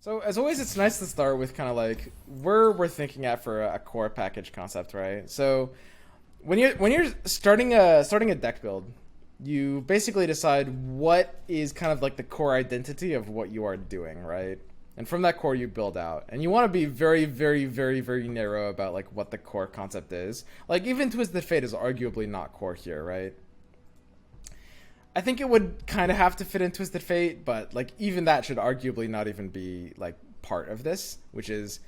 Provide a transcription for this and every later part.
So as always, it's nice to start with kind of like where we're thinking at for a core package concept, right? So when you're starting a deck build, you basically decide what is kind of like the core identity of what you are doing, right? And from that core, you build out, and you want to be very, very, very, very narrow about like what the core concept is. Like even Twisted Fate is arguably not core here, right? I think it would kind of have to fit in Twisted Fate, but like even that should arguably not even be like part of this, which is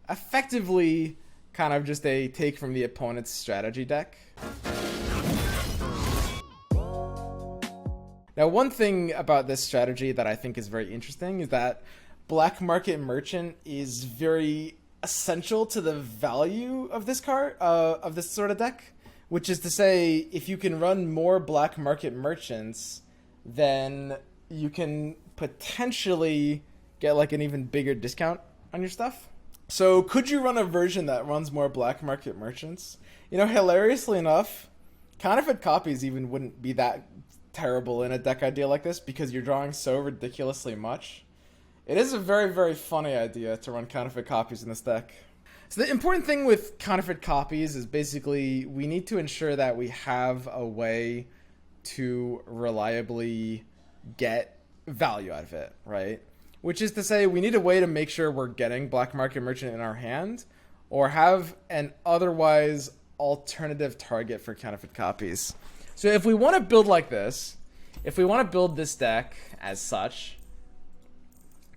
effectively kind of just a take from the opponent's strategy deck. Now, one thing about this strategy that I think is very interesting is that Black Market Merchant is very essential to the value of this card, of this sort of deck. Which is to say, if you can run more Black Market Merchants, then you can potentially get like an even bigger discount on your stuff. So could you run a version that runs more Black Market Merchants? You know, hilariously enough, counterfeit copies even wouldn't be that terrible in a deck idea like this because you're drawing so ridiculously much. It is a very, very funny idea to run counterfeit copies in this deck. So the important thing with counterfeit copies is basically we need to ensure that we have a way to reliably get value out of it, right? Which is to say we need a way to make sure we're getting Black Market Merchant in our hand or have an otherwise alternative target for counterfeit copies. So if we want to build like this, if we want to build this deck as such,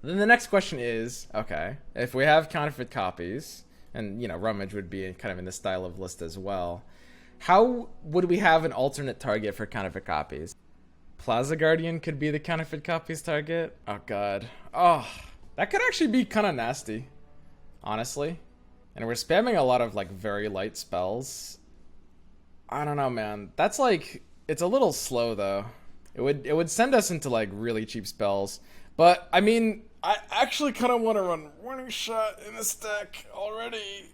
then the next question is, okay, if we have counterfeit copies, and, you know, Rummage would be kind of in the style of list as well, how would we have an alternate target for counterfeit copies? Plaza Guardian could be the counterfeit copies target. Oh, God. Oh, that could actually be kind of nasty, honestly. And we're spamming a lot of, like, very light spells. I don't know, man. That's, like, it's a little slow, though. It would send us into, like, really cheap spells. But, I mean, I actually kind of want to run Warning Shot in this deck already.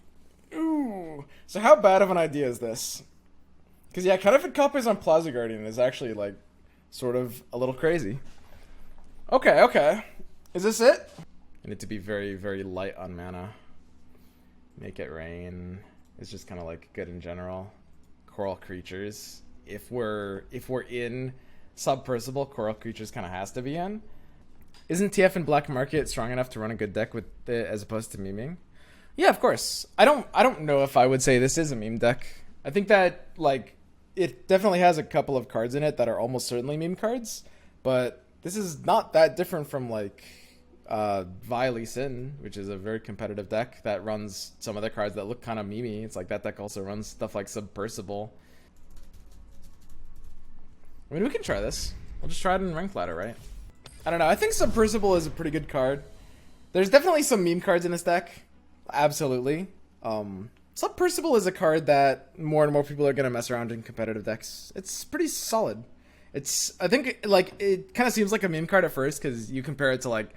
Ooh. So how bad of an idea is this? Because, yeah, counterfeit copies on Plaza Guardian is actually, like, sort of a little crazy. Okay. Is this it? I need to be very, very light on mana. Make it rain. It's just kind of, like, good in general. Coral Creatures. If we're in Submersible, Coral Creatures kind of has to be in. Isn't TF and Black Market strong enough to run a good deck with it as opposed to meming? Yeah, of course. I don't know if I would say this is a meme deck. I think that like it definitely has a couple of cards in it that are almost certainly meme cards, but this is not that different from like Viley Sin, which is a very competitive deck that runs some of the cards that look kind of memey. It's like that deck also runs stuff like Submersible. I mean, we can try this. We'll just try it in Ranked Ladder, right? I don't know. I think Submersible is a pretty good card. There's definitely some meme cards in this deck. Absolutely. Submersible is a card that more and more people are going to mess around in competitive decks. It's pretty solid. I think, like, it kind of seems like a meme card at first because you compare it to, like,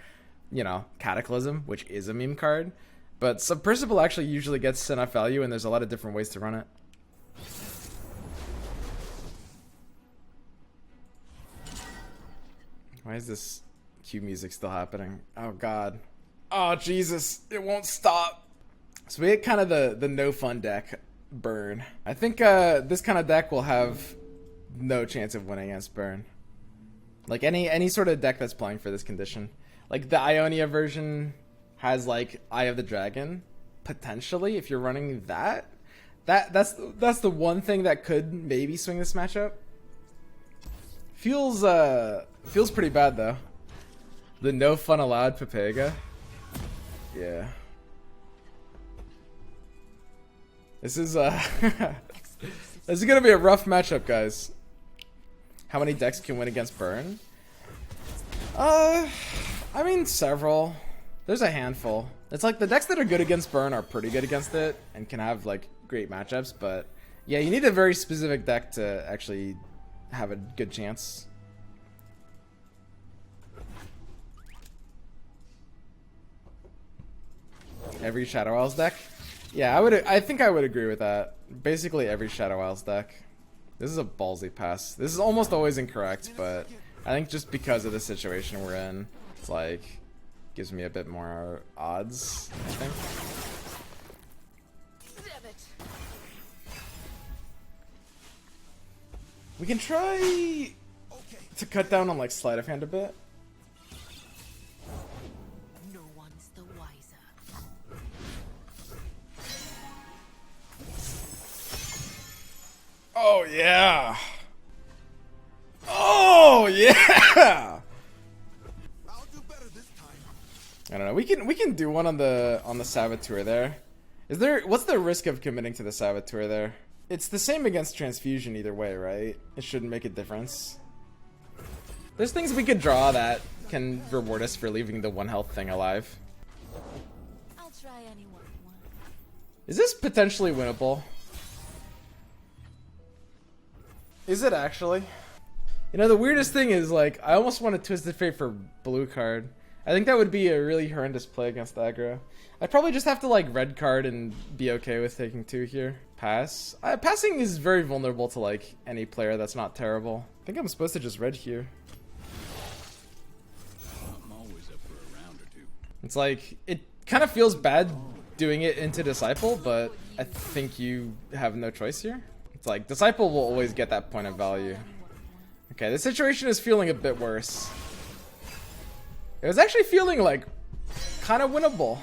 you know, Cataclysm, which is a meme card. But Submersible actually usually gets enough value, and there's a lot of different ways to run it. Why is this cue music still happening? Oh, God. Oh, Jesus. It won't stop. So we get kind of the no fun deck, Burn. I think this kind of deck will have no chance of winning against Burn. Like any sort of deck that's playing for this condition. Like the Ionia version has like Eye of the Dragon. Potentially, if you're running that. That's the one thing that could maybe swing this matchup. Feels pretty bad though. The no fun allowed Pepega. Yeah. This is this is gonna be a rough matchup, guys. How many decks can win against Burn? I mean several. There's a handful. It's like the decks that are good against Burn are pretty good against it and can have like great matchups, but yeah, you need a very specific deck to actually have a good chance. Every Shadow Isles deck? Yeah, I think I would agree with that. Basically every Shadow Isles deck. This is a ballsy pass. This is almost always incorrect, but I think just because of the situation we're in, it's like gives me a bit more odds, I think. We can try to cut down on like sleight of hand a bit. No one's the wiser. Oh yeah. Oh yeah. I'll do better this time. I don't know. We can do one on the Saboteur there. What's the risk of committing to the Saboteur there? It's the same against transfusion either way, right? It shouldn't make a difference. There's things we could draw that can reward us for leaving the 1 health thing alive. I'll try anyone. Is this potentially winnable? Is it actually? You know, the weirdest thing is, like, I almost want to Twisted Fate for blue card. I think that would be a really horrendous play against aggro. I'd probably just have to, like, red card and be okay with taking 2 here. Pass. Passing is very vulnerable to, like, any player that's not terrible. I think I'm supposed to just red here. I'm always up for a round or two. It's like, it kind of feels bad doing it into Disciple, but I think you have no choice here. It's like, Disciple will always get that point of value. Okay, the situation is feeling a bit worse. It was actually feeling, like, kind of winnable.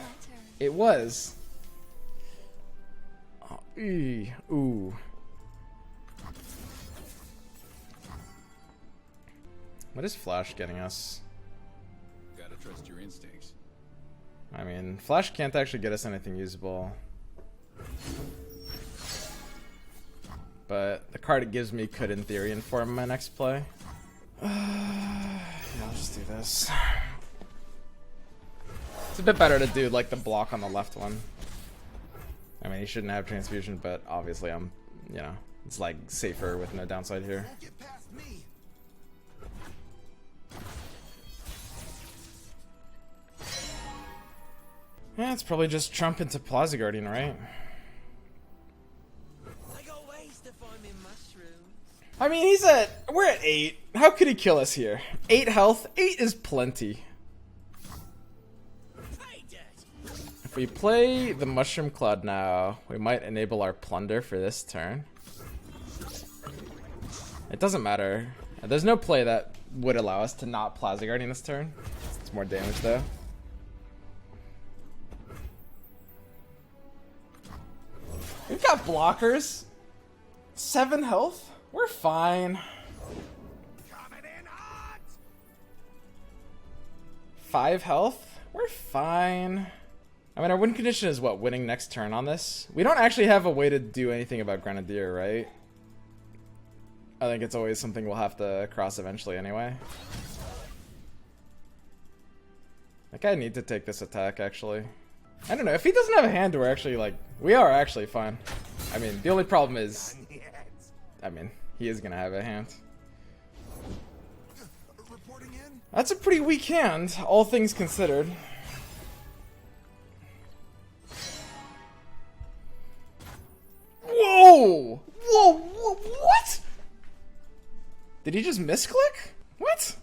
It was. Oh, ooh. What is Flash getting us? Gotta trust your instincts. I mean, Flash can't actually get us anything usable. But the card it gives me could, in theory, inform my next play. Yeah, I'll just do this. It's a bit better to do, like, the block on the left one. I mean, he shouldn't have transfusion, but obviously I'm, you know, it's, like, safer with no downside here. Get past me. Yeah, it's probably just Trump into Plaza Guardian, right? I got ways to find me mushrooms. I mean, we're at 8. How could he kill us here? 8 health? 8 is plenty. If we play the Mushroom Cloud now, we might enable our plunder for this turn. It doesn't matter. There's no play that would allow us to not Plaza Guardian this turn. It's more damage though. We've got blockers. 7 health. We're fine. Coming in hot. 5 health. We're fine. I mean, our win condition is what? Winning next turn on this? We don't actually have a way to do anything about Grenadier, right? I think it's always something we'll have to cross eventually anyway. Like, I need to take this attack, actually. I don't know. If he doesn't have a hand, we're actually, like... We are actually fine. I mean, the only problem is... I mean, he is gonna have a hand. Reporting in. That's a pretty weak hand, all things considered. Whoa! Whoa! What? Did he just misclick? What?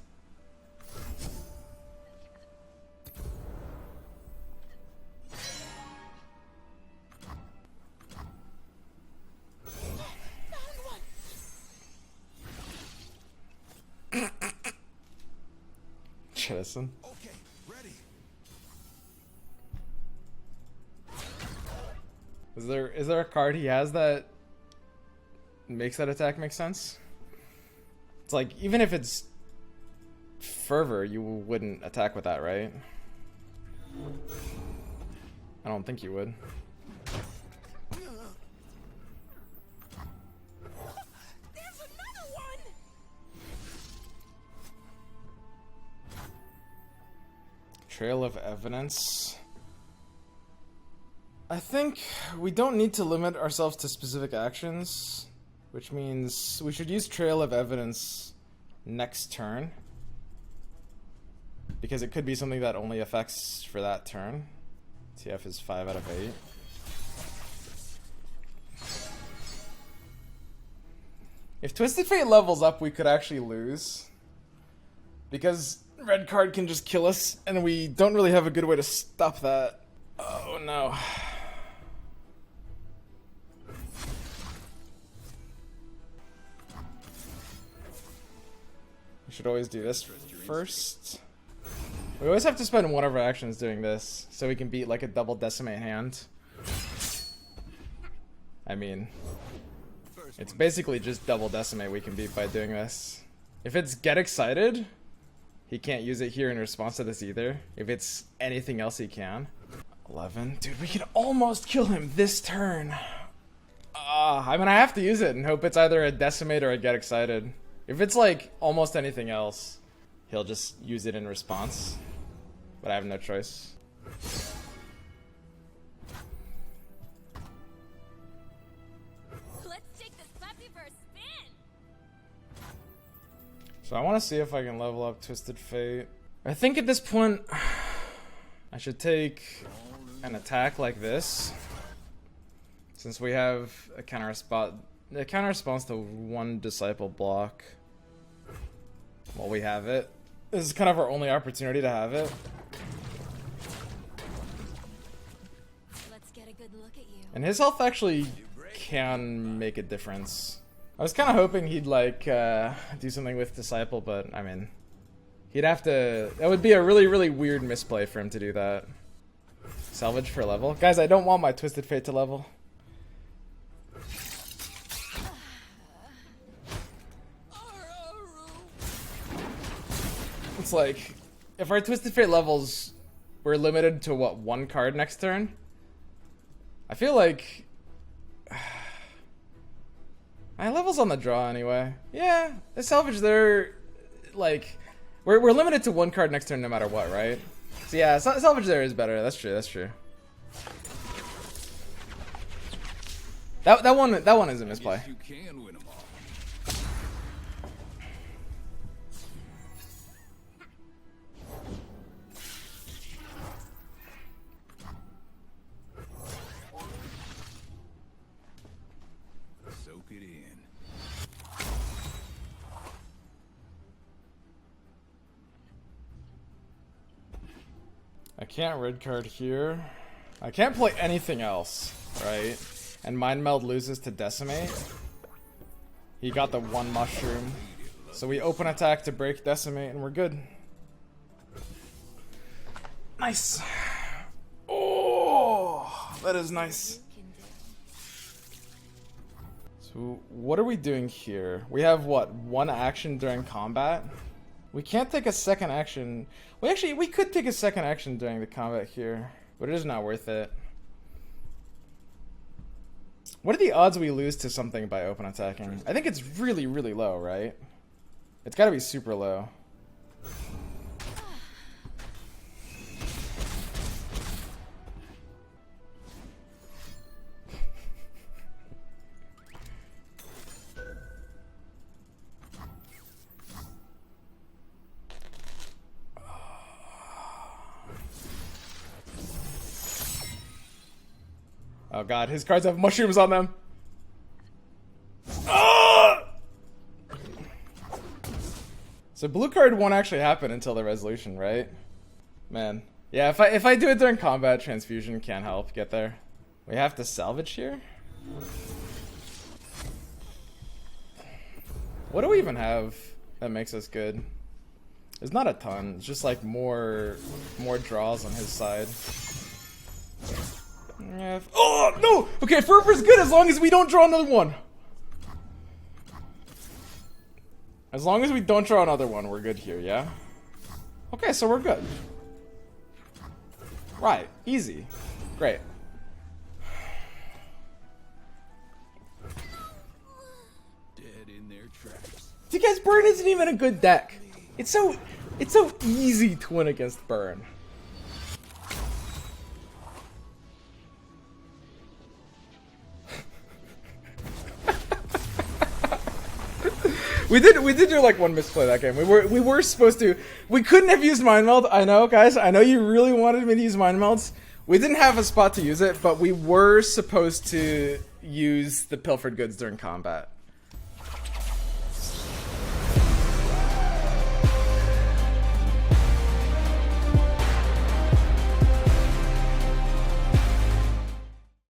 Listen. Okay, ready. Is there a card he has that makes that attack make sense? It's like, even if it's Fervor, you wouldn't attack with that, right? I don't think you would. There's another one. Trail of Evidence. I think we don't need to limit ourselves to specific actions, which means we should use Trail of Evidence next turn, because it could be something that only affects for that turn. TF is 5 out of 8. If Twisted Fate levels up, we could actually lose, because red card can just kill us, and we don't really have a good way to stop that. Oh no. We should always do this first. We always have to spend one of our actions doing this, so we can beat like a double decimate hand. I mean, it's basically just double decimate we can beat by doing this. If it's get excited, he can't use it here in response to this either. If it's anything else, he can. 11. Dude, we can almost kill him this turn. I mean, I have to use it and hope it's either a decimate or a get excited. If it's like almost anything else, he'll just use it in response. But I have no choice. Let's take this puppy for a spin. So I want to see if I can level up Twisted Fate. I think at this point, I should take an attack like this. Since we have a counter spot, the counter responds to one disciple block. While we have it. This is kind of our only opportunity to have it. Let's get a good look at you. And his health actually can make a difference. I was kind of hoping he'd like do something with Disciple, but I mean, he'd have to. That would be a really, really weird misplay for him to do that. Salvage for level, guys. I don't want my Twisted Fate to level. It's like, if our Twisted Fate levels were limited to what, one card next turn? I feel like my level's on the draw anyway. Yeah, the salvage there, like, we're limited to one card next turn no matter what, right? So yeah, salvage there is better. That's true. That's true. That one is a misplay. You can win 'em all. Soak it in. I can't red card here. I can't play anything else, right? And Mind Meld loses to Decimate. He got the one mushroom. So we open attack to break Decimate and we're good. Nice. Oh, that is nice. So what are we doing here? We have what, one action during combat? We can't take a second action. We could take a second action during the combat here, but it is not worth it. What are the odds we lose to something by open attacking? I think it's really, really low, right? It's gotta be super low. Oh god, his cards have mushrooms on them. Ah! So blue card won't actually happen until the resolution, right? Man. Yeah, if I do it during combat, transfusion can't help get there. We have to salvage here? What do we even have that makes us good? There's not a ton. It's just like more draws on his side. Yeah. Oh no! Okay, Fervor's good as long as we don't draw another one. As long as we don't draw another one, we're good here, yeah? Okay, so we're good. Right, easy. Great. Dead in their tracks. See guys, Burn isn't even a good deck. It's so easy to win against Burn. We did do like one misplay that game. We were supposed to. We couldn't have used Mind Meld. I know, guys. I know you really wanted me to use Mind Melds. We didn't have a spot to use it, but we were supposed to use the pilfered goods during combat.